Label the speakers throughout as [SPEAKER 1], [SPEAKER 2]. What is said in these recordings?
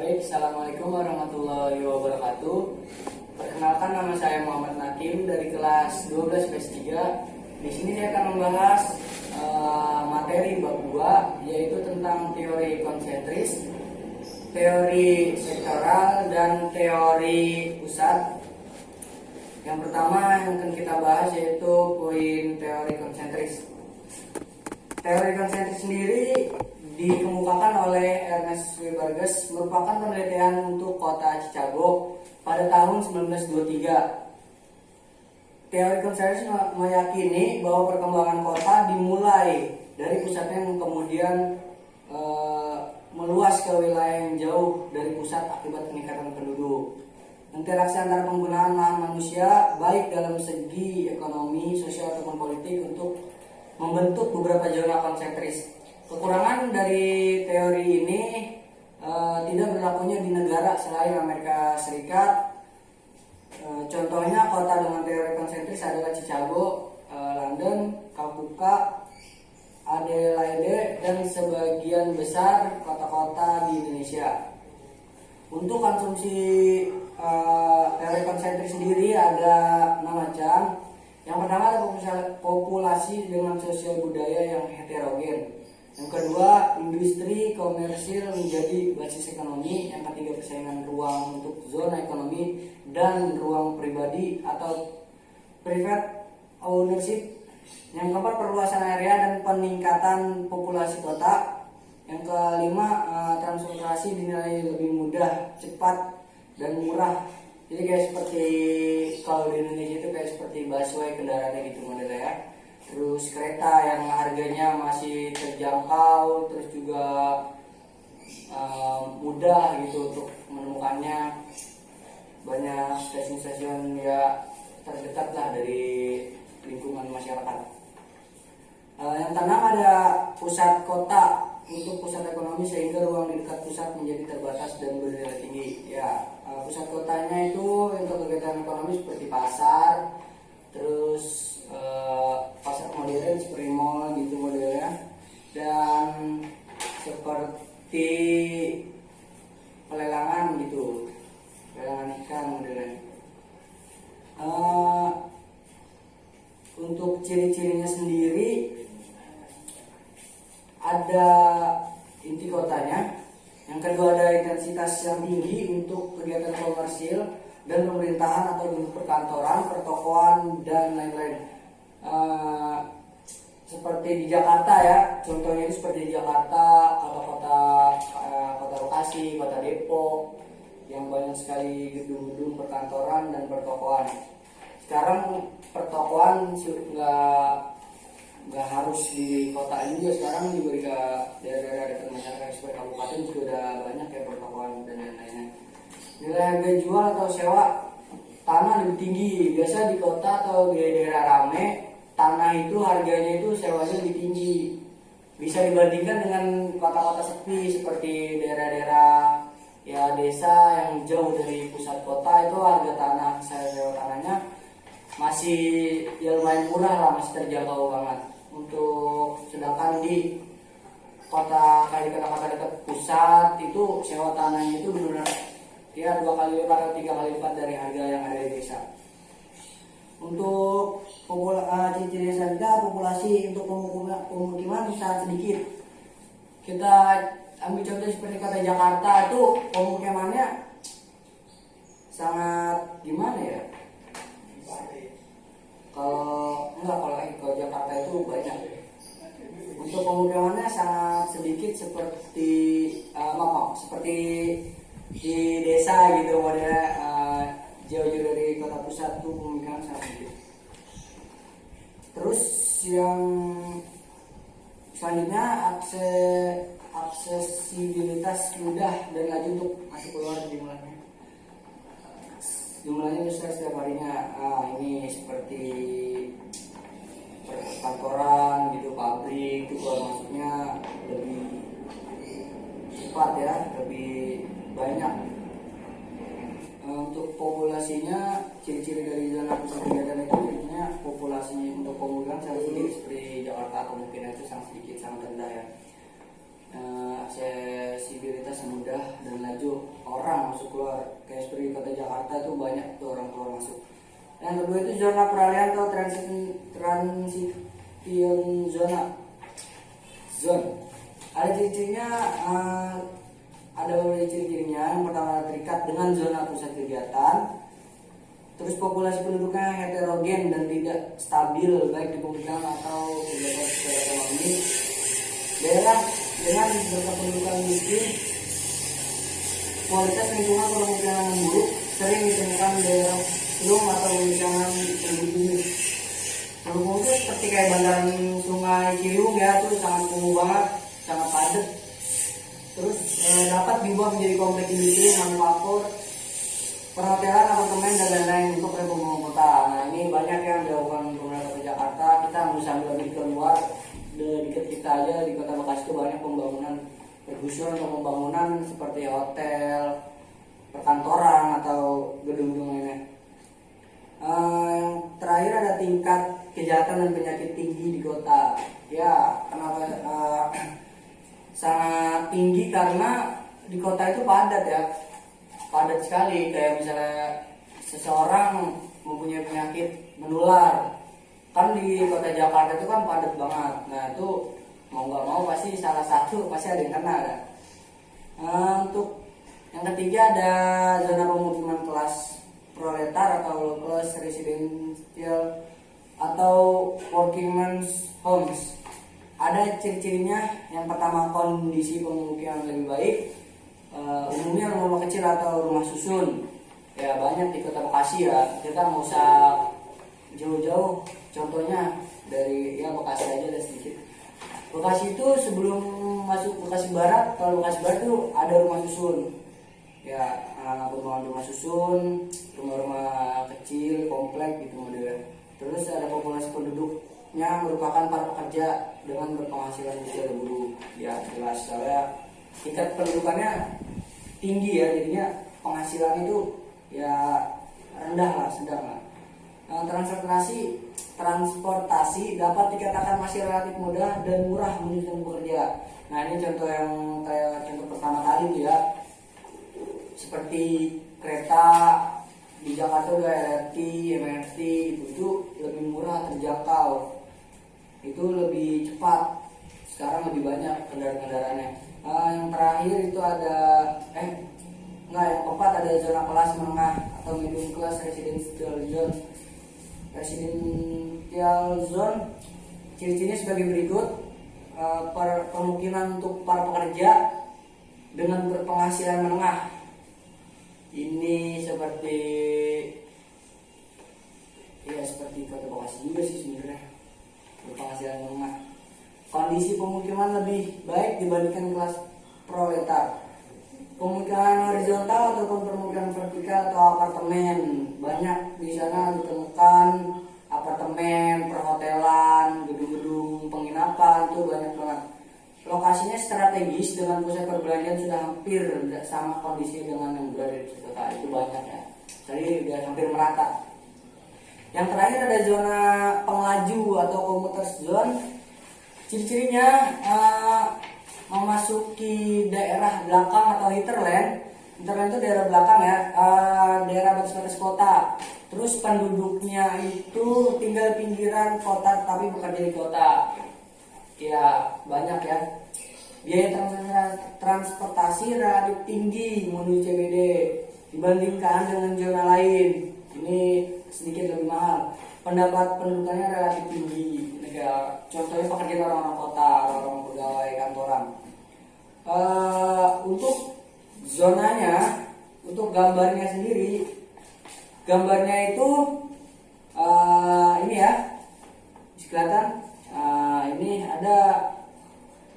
[SPEAKER 1] Baik, Assalamualaikum warahmatullahi wabarakatuh. Perkenalkan, nama saya Muhammad Nakim dari kelas 12 PS 3. Di sini saya akan membahas materi bab 2, yaitu tentang teori konsentris, teori sektoral, dan teori pusat. Yang pertama yang akan kita bahas yaitu poin teori konsentris. Teori konsentris sendiri dikemukakan oleh Ernest W. Burgess, merupakan penelitian untuk kota Chicago pada tahun 1923. Teori konsentris meyakini bahwa perkembangan kota dimulai dari pusatnya yang kemudian meluas ke wilayah yang jauh dari pusat akibat peningkatan penduduk. Interaksi antara penggunaan lahan manusia baik dalam segi ekonomi, sosial ataupun politik untuk membentuk beberapa zona konsentris. Kekurangan dari teori ini tidak berlakunya di negara selain Amerika Serikat. Contohnya kota dengan teori konsentris adalah Chicago, London, Calcutta, Adelaide, dan sebagian besar kota-kota di Indonesia. Untuk konsumsi teori konsentris sendiri ada 6 macam. Yang pertama ada populasi dengan sosial budaya yang heterogen. Yang kedua, industri komersil menjadi basis ekonomi. Yang ketiga, persaingan ruang untuk zona ekonomi dan ruang pribadi atau private ownership. Yang keempat, perluasan area dan peningkatan populasi kota. Yang kelima, transportasi dinilai lebih mudah, cepat, dan murah. Jadi kayak seperti kalau di Indonesia itu kayak seperti busway, kendaraannya gitu modelnya ya. Terus kereta yang harganya masih terjangkau, terus juga mudah gitu untuk menemukannya. Banyak stasiun-stasiun ya terdekat lah dari lingkungan masyarakat. Yang keenam ada pusat kota untuk pusat ekonomi, sehingga ruang di dekat pusat menjadi terbatas dan bernilai tinggi. Ya, pusat kotanya itu untuk kegiatan ekonomi seperti pasar, terus pasar modern seperti mall gitu modelnya, dan seperti pelelangan gitu, pelelangan ikan modelnya. Untuk ciri-cirinya sendiri ada inti kotanya. Yang kedua ada intensitas yang tinggi untuk kegiatan komersil dan pemerintahan atau perkantoran, pertokoan, dan lain-lain. Seperti di Jakarta ya, contohnya itu seperti di Jakarta, kota Bekasi, kota Depok, yang banyak sekali gedung-gedung perkantoran dan pertokoan. Sekarang pertokoan nggak harus di kota juga, sekarang juga di daerah-daerah dekat masyarakat seperti kabupaten juga udah banyak ya pertokoan dan lain-lainnya. Nilai harga jual atau sewa tanah lebih tinggi. Biasa di kota atau di daerah rame, tanah itu harganya itu sewanya lebih tinggi. Bisa dibandingkan dengan kota-kota sepi seperti daerah-daerah ya desa yang jauh dari pusat kota, itu harga tanah, sewa tanahnya masih ya lumayan murah lah, masih terjangkau banget. Untuk sedangkan di kota kayak kota-kota dekat pusat itu sewa tanahnya itu benar-benar ya 2 kali lipat atau 3 kali lipat dari harga yang ada di desa. Untuk ciri-ciri saja populasi untuk pemukiman sangat sedikit. Kita ambil contoh seperti kota Jakarta, itu pemukimannya sangat gimana ya? Kalau Jakarta itu banyak. Untuk pemukimannya sangat sedikit seperti seperti di desa gitu modelnya, jauh-jauh dari kota pusat tuh pemukiman sangat sedikit. Terus yang selanjutnya aksesibilitas mudah dan laju untuk masuk keluar jumlahnya besar setiap harinya. Ini seperti perkantoran gitu, pabrik itu keluar masuknya lebih cepat ya, lebih banyak. Untuk populasinya, ciri-ciri dari zona pusat kegiatan itu intinya populasi untuk pemukiman sangat sedikit seperti Jakarta, kemungkinan itu sangat sedikit, sangat rendah ya. Aksesibilitas mudah dan laju. masuk keluar. Kayak seperti di kota Jakarta itu banyak tuh orang keluar masuk. Yang kedua itu zona peralihan atau transition zone. Ada ciri-cirinya, ada beberapa ciri-cirinya. Yang pertama, terikat dengan zona pusat kegiatan. Terus populasi penduduknya heterogen dan tidak stabil baik di pemukiman atau kegiatan secara ekonomi. Daerah dengan berkependudukan miskin, kualitas lingkungan pemukiman yang buruk, sering ditemukan daerah sulung atau pemukiman penduduk. Penduduk itu seperti kayak bandaran Sungai Ciliwung ya, tuh sangat kumuh banget, sangat padat. Terus dapat diubah menjadi kompleks industri, manufaktur, perhotelan, apartemen, dan lain-lain untuk pembangunan kota. Nah, ini banyak yang dilakukan pemerintah Kota Jakarta. Kita harus ambil lebih keluar, dekat kita aja di Kota Bekasi itu banyak pembangunan pergusuran atau pembangunan seperti hotel, perkantoran atau gedung-gedung lainnya. Yang terakhir ada tingkat kejahatan dan penyakit tinggi di kota. Ya, kenapa sangat tinggi? Karena di kota itu padat ya, padat sekali. Kayak misalnya seseorang mempunyai penyakit menular, kan di kota Jakarta itu kan padat banget. Nah itu mau nggak mau pasti salah satu pasti ada yang kena kan. Untuk yang ketiga ada zona pemukiman kelas proletar atau low class residential atau working men's homes. Ada ciri-cirinya. Yang pertama, kondisi pemukiman lebih baik, umumnya rumah kecil atau rumah susun. Ya banyak di Kota Bekasi ya, kita nggak usah jauh-jauh. Contohnya dari ya Bekasi aja ada sedikit. Bekasi itu sebelum masuk Bekasi Barat, kalau Bekasi Barat itu ada rumah susun. Ya, rumah susun, rumah-rumah kecil, komplek gitu modelnya. Terus ada populasi penduduknya merupakan para pekerja dengan berpenghasilan kecil dulu. Ya jelas, soalnya tingkat pendudukannya tinggi ya, jadinya penghasilan itu ya rendah lah, sedang lah. Transportasi dapat dikatakan masih relatif mudah dan murah menuju bekerja. Nah ini contoh yang kayak contoh pertama kali tuh ya, seperti kereta di Jakarta udah LRT, MRT itu lebih murah, terjangkau, itu lebih cepat. Sekarang lebih banyak kendaraan-kendaraannya. Yang terakhir itu ada yang keempat ada zona kelas menengah atau medium class residential zone. Residential zone ciri-cirinya sebagai berikut. Pemukiman untuk para pekerja dengan berpenghasilan menengah. Ini seperti Kota Bekasi juga sih sebenarnya, berpenghasilan menengah. Kondisi pemukiman lebih baik dibandingkan kelas proletar. Pemukiman horizontal ataupun pemukiman vertikal atau apartemen, banyak di sana ditemukan apartemen, perhotelan, gedung-gedung penginapan, itu banyak banget. Lokasinya strategis dengan pusat perbelanjaan sudah hampir sama kondisi dengan yang berada di kota, itu banyak ya. Jadi sudah hampir merata. Yang terakhir ada zona penglaju atau komuter zone. Ciri-cirinya memasuki daerah belakang atau hinterland. Hinterland itu daerah belakang ya, daerah batas-batas kota. Terus penduduknya itu tinggal pinggiran kota tapi bekerja di kota. Ya banyak ya. Biaya transportasi relatif tinggi menuju CBD dibandingkan dengan zona lain. Ini sedikit lebih mahal. Pendapat pendudukannya relatif tinggi. Contohnya pekerjaan orang-orang kota, orang-orang pegawai kantoran. Untuk zonanya, untuk gambarnya sendiri, gambarnya itu ini ya, kelihatan. Ini ada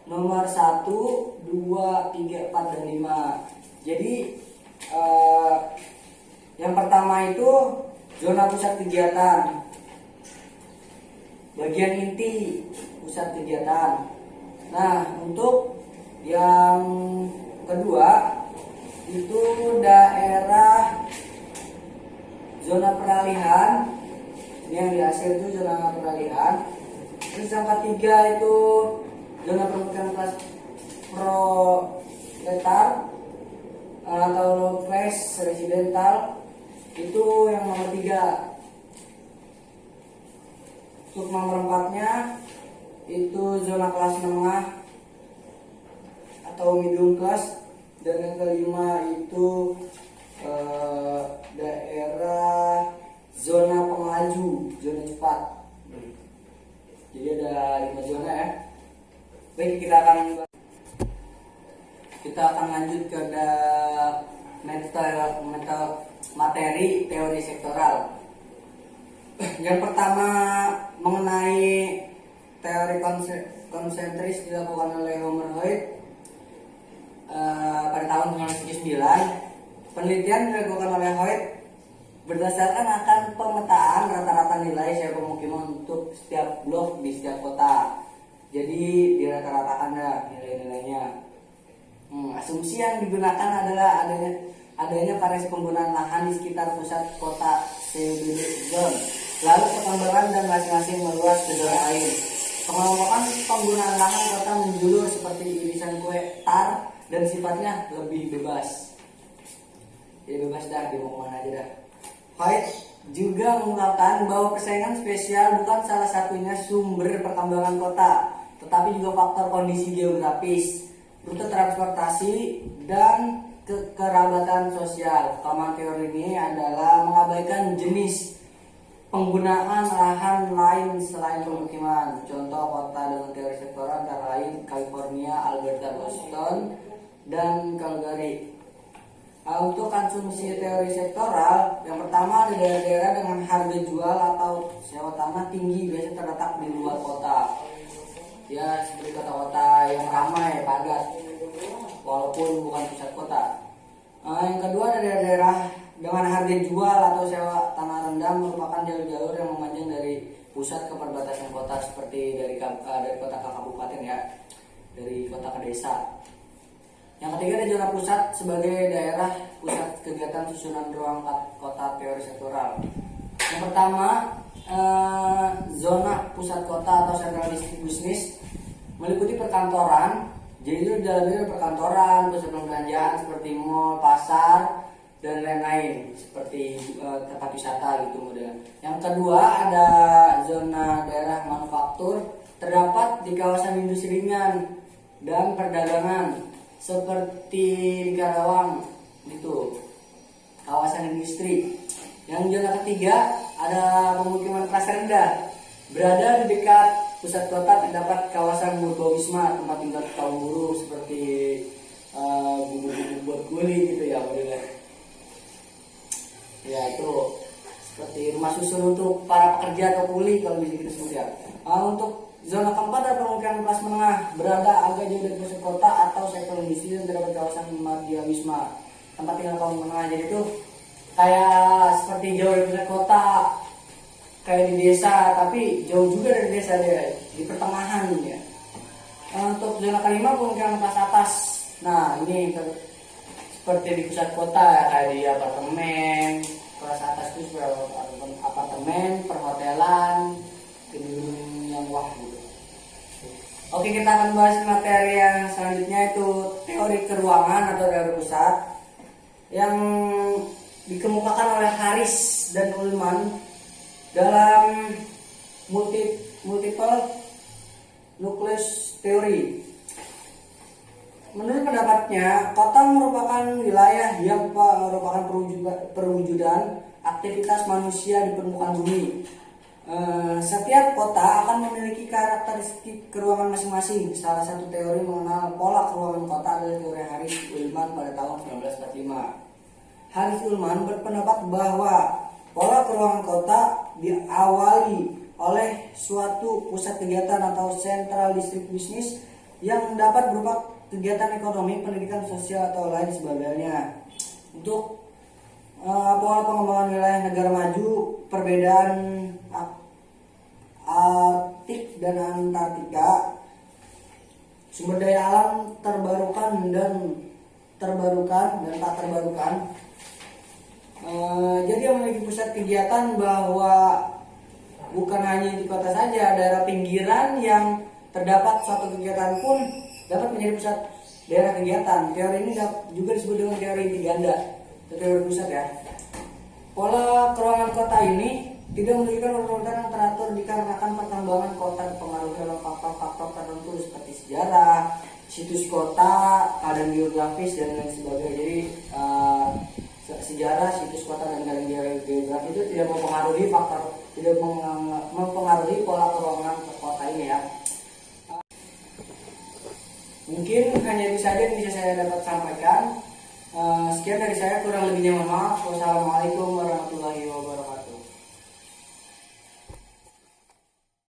[SPEAKER 1] nomor 1, 2, 3, 4, dan 5. Jadi yang pertama itu zona pusat kegiatan, bagian inti pusat kegiatan. Nah untuk yang kedua itu daerah zona peralihan. Ini yang di hasil itu zona peralihan. Terus yang ketiga itu zona pemukiman kelas proletar. atau low class residential itu yang nomor 3. Untuk nomor 4-nya itu zona kelas menengah atau medium class, dan yang kelima itu daerah zona pengelaju, zona cepat. Jadi ada 5 zona ya. Baik, kita akan lanjut ke materi teori sektoral. Yang pertama mengenai teori konsentris dilakukan oleh Homer Hoyt pada tahun 1979. Penelitian dilakukan oleh Hoyt berdasarkan akan pemetaan rata-rata nilai sewa pemukiman untuk setiap blok di setiap kota. Jadi dirata-ratakan nilai-nilainya. Asumsi yang digunakan adalah adanya variasi penggunaan lahan di sekitar pusat kota CBD zone. Lalu perkembangan dan masing-masing meluas ke zona lain. Pengelompokan penggunaan lahan kota menjulur seperti irisan kue tar dan sifatnya lebih bebas. Jadi bebas dah, di mau kemana aja dah. Hoyt juga mengungkapkan bahwa persaingan spesial bukan salah satunya sumber perkembangan kota, tetapi juga faktor kondisi geografis, rute transportasi, dan kekerabatan sosial. Kelemahan teori ini adalah mengabaikan jenis penggunaan lahan lain selain pemukiman. Contoh kota dengan teori sektoral antara lain California, Alberta, Boston, dan Calgary. Untuk konsumsi teori sektoral, yang pertama ada daerah-daerah dengan harga jual atau sewa tanah tinggi, biasanya terletak di luar kota. Ya, seperti kota-kota yang ramai, padat, walaupun bukan pusat kota. Yang kedua ada daerah dengan harga jual atau sewa tanah rendah, merupakan jalur-jalur yang memanjang dari pusat ke perbatasan kota, seperti dari kota ke kabupaten ya, dari kota ke desa. Yang ketiga ada zona pusat sebagai daerah pusat kegiatan susunan ruang kota teori sektoral. Yang pertama zona pusat kota atau central district business meliputi perkantoran. Jadi itu dalamnya perkantoran, pusat perbelanjaan seperti mall, pasar, dan lain-lain seperti tempat wisata gitu model. Yang kedua ada zona daerah manufaktur, terdapat di kawasan industri ringan dan perdagangan seperti di Karawang gitu, kawasan industri. Yang zona ketiga ada pemukiman kelas rendah, berada di dekat pusat kota, terdapat kawasan Murbawisma, tempat tinggal kaum buruh seperti buat kuli gitu ya modelnya. Ya itu seperti rumah susun untuk para pekerja atau kuli kalau bisa kita sebut ya. Untuk zona keempat ada pemukiman kelas menengah, berada agak jauh dari pusat kota atau sektor industri, dan terdapat kawasan Madya Wisma, tempat tinggal kaum menengah. Jadi itu kayak seperti jauh dari pusat kota, kayak di desa, tapi jauh juga dari desa dia, di pertengahan ya. Untuk zona kelima pemukiman kelas atas. Nah ini seperti di pusat kota ya, kayak di apartemen. Kelas atas itu apartemen, perhotelan, gedung yang wah gitu. Oke, kita akan bahas materi yang selanjutnya, itu teori keruangan atau teori pusat yang dikemukakan oleh Harris dan Ullman dalam multiple nucleus theory. Menurut pendapatnya, kota merupakan wilayah yang merupakan perwujudan aktivitas manusia di permukaan bumi. Setiap kota akan memiliki karakteristik keruangan masing-masing. Salah satu teori mengenal pola keruangan kota adalah teori Harris Ullman pada tahun 1945. Harris Ullman berpendapat bahwa pola keruangan kota diawali oleh suatu pusat kegiatan atau central district business yang dapat berupa kegiatan ekonomi, pendidikan, sosial, atau lain sebagainya. Untuk pola pengembangan wilayah negara maju, perbedaan Arktik dan Antartika, sumber daya alam terbarukan dan tak terbarukan. Jadi yang memiliki pusat kegiatan bahwa bukan hanya di kota saja, daerah pinggiran yang terdapat suatu kegiatan pun dapat menjadi pusat daerah kegiatan. Teori ini juga disebut dengan teori inti ganda, teori pusat ya. Pola keruangan kota ini tidak memiliki urutan yang teratur dikarenakan perkembangan kota dipengaruhi oleh faktor-faktor tertentu seperti sejarah, situs kota, keadaan geografis dan lain sebagainya. Jadi sejarah, situs kota dan keadaan geografis itu tidak mempengaruhi mempengaruhi pola keruangan kota ini ya. Mungkin hanya itu saja yang bisa saya dapat sampaikan. Sekian dari saya, kurang lebihnya mohon maaf. Wassalamualaikum warahmatullahi wabarakatuh.